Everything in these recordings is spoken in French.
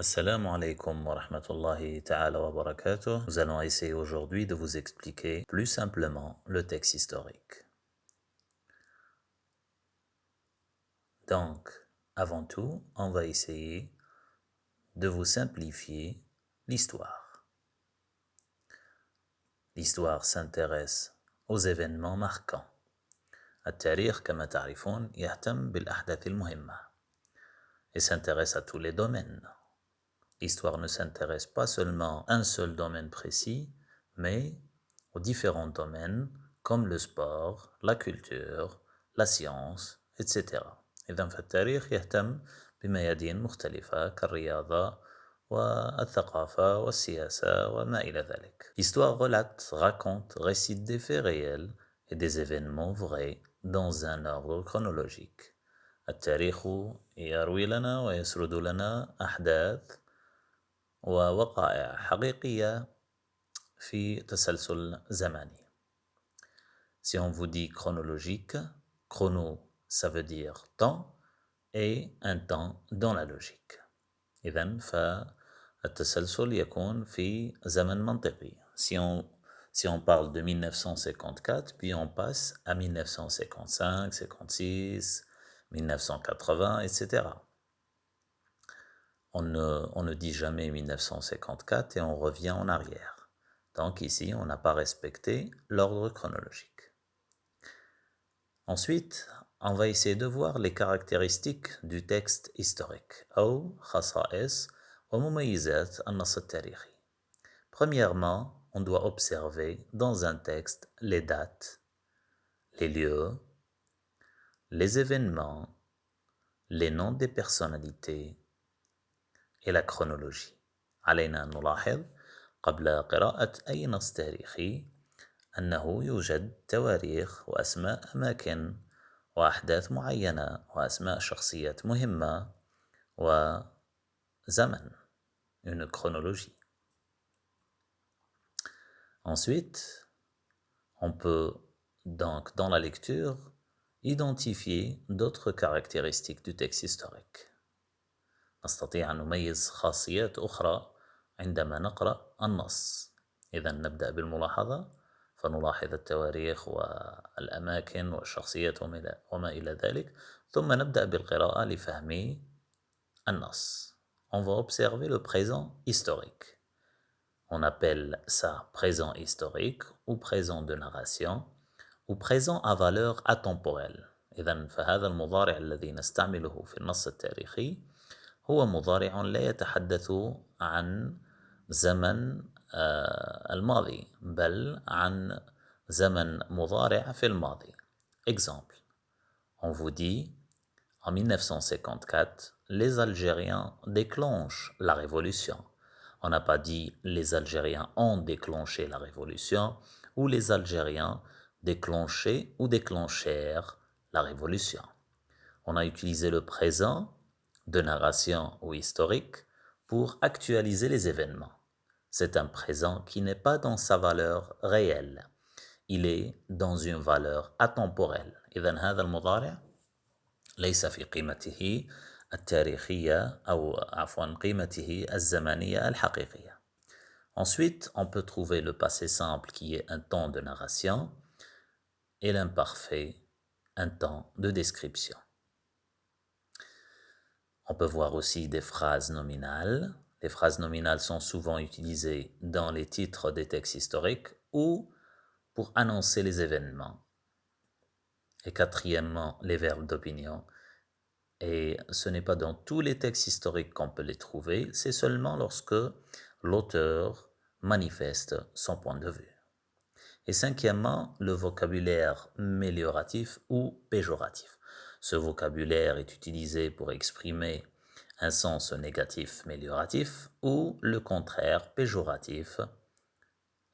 Assalamu alaikum wa rahmatullahi ta'ala wa barakatuh. Nous allons essayer aujourd'hui de vous expliquer plus simplement le texte historique. Donc, avant tout, on va essayer de vous simplifier l'histoire. L'histoire s'intéresse aux événements marquants. التاريخ كما تعرفون يهتم بالأحداث المهمة et s'intéresse à tous les domaines. L'histoire ne s'intéresse pas seulement à un seul domaine précis, mais aux différents domaines comme le sport, la culture, la science, etc. إذن فالتاريخ يهتم بميادين مختلفة كالرياضة والثقافة والسياسة وما إلى ذلك. L'histoire relate, raconte, récite des faits réels et des événements vrais dans un ordre chronologique. التاريخ يروي لنا ويسرد لنا أحداث ووقائع حقيقية في تسلسل زمني. Si on vous dit chronologique, chrono ça veut dire temps et un temps dans la logique. إذن فالتسلسل يكون في زمن منطقي. Si on parle de 1954, puis on passe à 1955, 56, 1980, etc. On ne dit jamais 1954 et on revient en arrière. Donc ici, on n'a pas respecté l'ordre chronologique. Ensuite, on va essayer de voir les caractéristiques du texte historique. أو خصائص ومميزات النص التاريخي. Premièrement, on doit observer dans un texte les dates, les lieux, les événements, les noms des personnalités et la chronologie. علينا أن نلاحظ قبل قراءة أي نص تاريخي أنه يوجد تواريخ وأسماء أماكن وأحداث معينة وأسماء شخصيات مهمة وزمن, une chronologie. Ensuite, on peut donc dans la lecture identifier d'autres caractéristiques du texte historique. نستطيع أن نميز خاصيات أخرى عندما نقرأ النص. إذا نبدأ بالملاحظة فنلاحظ التواريخ والأماكن والشخصيات وما إلى ذلك ثم نبدأ بالقراءة لفهم النص. On va observer le présent historique. On appelle ça présent historique ou présent de narration ou présent à valeur atemporelle. إذا فهذا المضارع الذي نستعمله في النص التاريخي هو مضارع لا يتحدث عن زمن الماضي بل عن زمن مضارع في الماضي. Exemple, on vous dit en 1954, les Algériens déclenchent la révolution. On n'a pas dit les Algériens ont déclenché la révolution ou les Algériens déclenchaient ou déclenchèrent la révolution. On a utilisé le présent de narration ou historique pour actualiser les événements. C'est un présent qui n'est pas dans sa valeur réelle. Il est dans une valeur atemporelle. إذن هذا المضارع ليس في قيمته التاريخية أو عفوا قيمته الزمنية الحقيقية. Ensuite, on peut trouver le passé simple qui est un temps de narration et l'imparfait, un temps de description. On peut voir aussi des phrases nominales. Les phrases nominales sont souvent utilisées dans les titres des textes historiques ou pour annoncer les événements. Et quatrièmement, les verbes d'opinion. Et ce n'est pas dans tous les textes historiques qu'on peut les trouver, c'est seulement lorsque l'auteur manifeste son point de vue. Et cinquièmement, le vocabulaire mélioratif ou péjoratif. Ce vocabulaire est utilisé pour exprimer un sens négatif mélioratif ou le contraire péjoratif.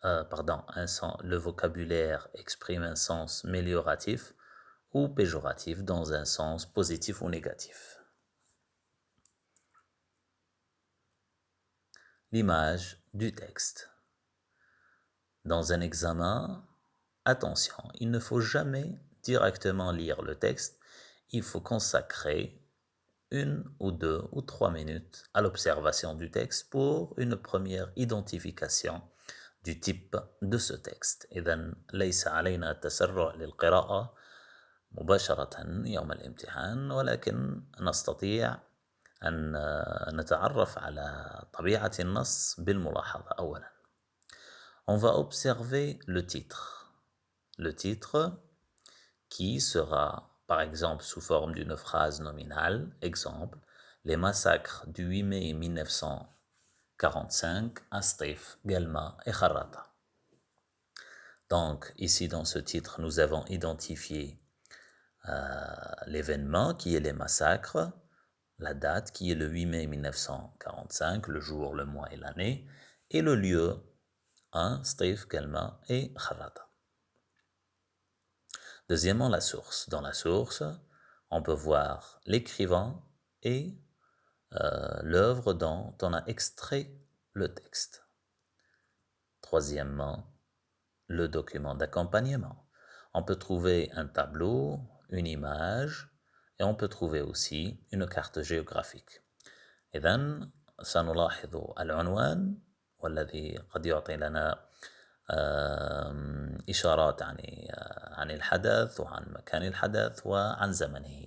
Le vocabulaire exprime un sens mélioratif ou péjoratif dans un sens positif ou négatif. L'image du texte. Dans un examen, attention, il ne faut jamais directement lire le texte, il faut consacrer 1 ou 2 ou 3 minutes à l'observation du texte pour une première identification du type de ce texte. إذن ليس علينا التسرع للقراءة مباشرة يوم الامتحان، ولكن نستطيع أن نتعرف على طبيعة النص بالملاحظة أولا. On va observer le titre. Le titre qui sera par exemple sous forme d'une phrase nominale, exemple, les massacres du 8 mai 1945 à Stif, Galma et Kharrata. Donc ici dans ce titre, nous avons identifié l'événement qui est les massacres, la date qui est le 8 mai 1945, le jour, le mois et l'année, et le lieu, Stif, Galma et Kharrata. Deuxièmement, la source. Dans la source, on peut voir l'écrivain et l'œuvre dont on a extrait le texte. Troisièmement, le document d'accompagnement. On peut trouver un tableau, une image, et on peut trouver aussi une carte géographique. إذن سنلاحظ العنوان والذي قد يعطي لنا إشارات عن الحدث وعن مكان الحدث وعن زمنه.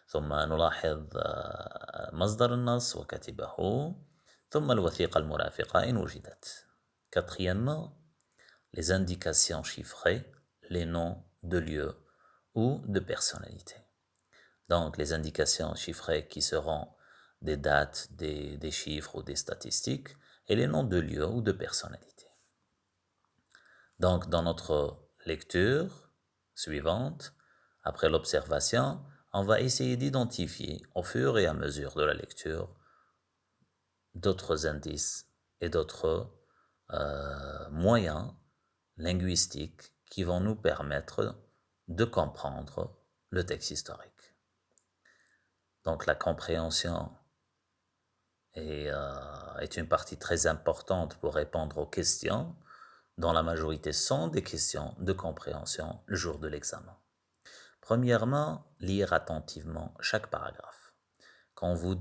ثم نلاحظ مصدر النص وكاتبه ثم الوثيقة المرافقة إن وجدت. Quatrièmement, les indications chiffrées, les noms de lieux ou de personnalités. Donc les indications chiffrées qui seront des dates, des chiffres ou des statistiques et les noms de lieux ou de personnalités. Donc dans notre lecture suivante, après l'observation, on va essayer d'identifier au fur et à mesure de la lecture d'autres indices et d'autres moyens linguistiques qui vont nous permettre de comprendre le texte historique. Donc la compréhension est une partie très importante pour répondre aux questions, dont la majorité sont des questions de compréhension le jour de l'examen. Premièrement, lire attentivement chaque paragraphe. Quand on vous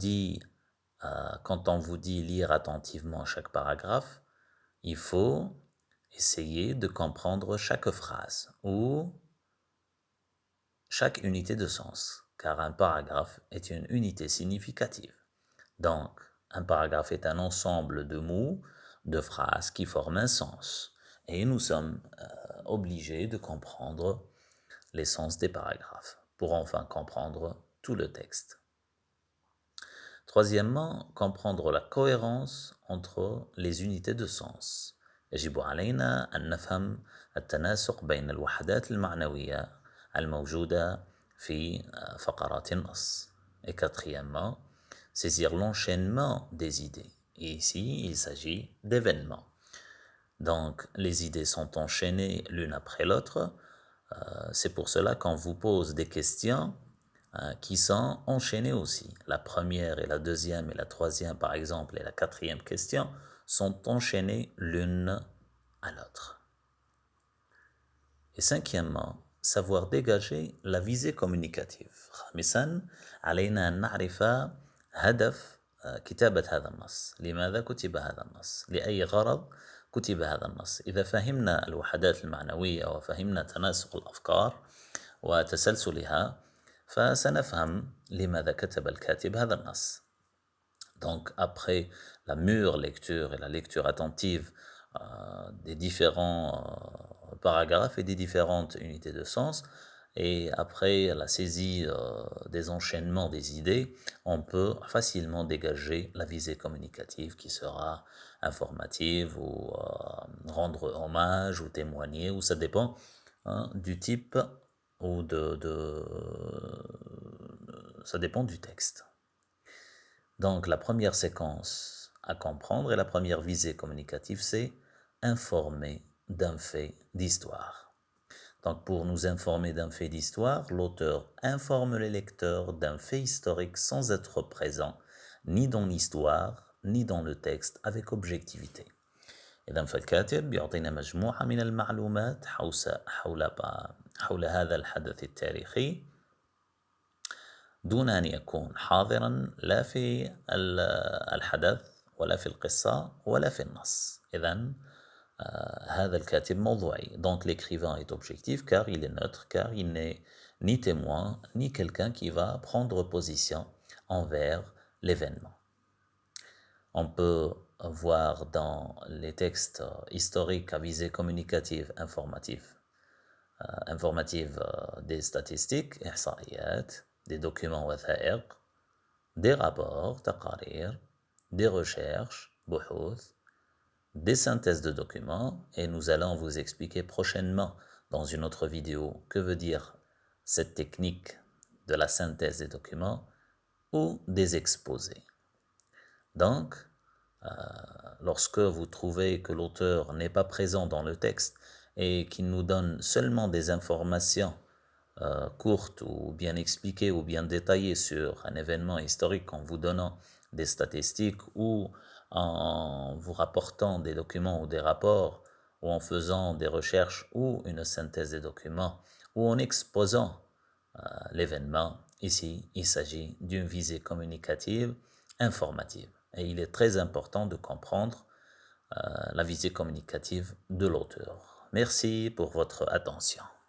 dit lire attentivement chaque paragraphe, il faut essayer de comprendre chaque phrase ou chaque unité de sens, car un paragraphe est une unité significative. Donc, un paragraphe est un ensemble de mots, de phrases qui forment un sens. Et nous sommes obligés de comprendre les sens des paragraphes pour enfin comprendre tout le texte. Troisièmement, comprendre la cohérence entre les unités de sens. يجب علينا أن نفهم التناسق بين الوحدات المعنوية الموجودة في فقرات النص. Et quatrièmement, saisir l'enchaînement des idées. Et ici, il s'agit d'événements. Donc, les idées sont enchaînées l'une après l'autre. C'est pour cela qu'on vous pose des questions qui sont enchaînées aussi. La première et la deuxième et la troisième, par exemple, et la quatrième question sont enchaînées l'une à l'autre. Et cinquièmement, savoir dégager la visée communicative. خامساً علينا أن نعرف هدف كتابة هذا النص. لماذا كتب هذا النص؟ لأي غرض كتب هذا النص؟ إذا فهمنا الوحدات المعنوية وفهمنا تناسق الأفكار وتسلسلها فسنفهم لماذا كتب الكاتب هذا النص. Donc après la mûre lecture et la lecture attentive des différents paragraphes et des différentes unités de sens, et après la saisie des enchaînements des idées, on peut facilement dégager la visée communicative qui sera informative ou rendre hommage ou témoigner, ou ça dépend du type ou ça dépend du texte. Donc la première séquence à comprendre et la première visée communicative, c'est informer d'un fait d'histoire. Donc pour nous informer d'un fait d'histoire, l'auteur informe les lecteurs d'un fait historique sans être présent ni dans l'histoire ni dans le texte avec objectivité. إذن فالكاتب يعطينا مجموعة من المعلومات حول هذا الحدث التاريخي دون أن يكون حاضرا لا في الحدث ولا في القصة ولا في النص. إذن هذا الكاتب موضوعي. Donc l'écrivain est objectif car il est neutre, car il n'est ni témoin, ni quelqu'un qui va prendre position envers l'événement. On peut voir dans les textes historiques à visée communicative, informative des statistiques, إحصائيات, des documents وثائق, des rapports, تقارير, des recherches, بحوث, des synthèses de documents, et nous allons vous expliquer prochainement dans une autre vidéo que veut dire cette technique de la synthèse des documents ou des exposés. Donc, lorsque vous trouvez que l'auteur n'est pas présent dans le texte et qu'il nous donne seulement des informations courtes ou bien expliquées ou bien détaillées sur un événement historique en vous donnant des statistiques ou en vous rapportant des documents ou des rapports ou en faisant des recherches ou une synthèse des documents ou en exposant l'événement, ici il s'agit d'une visée communicative informative. Et il est très important de comprendre la visée communicative de l'auteur. Merci pour votre attention.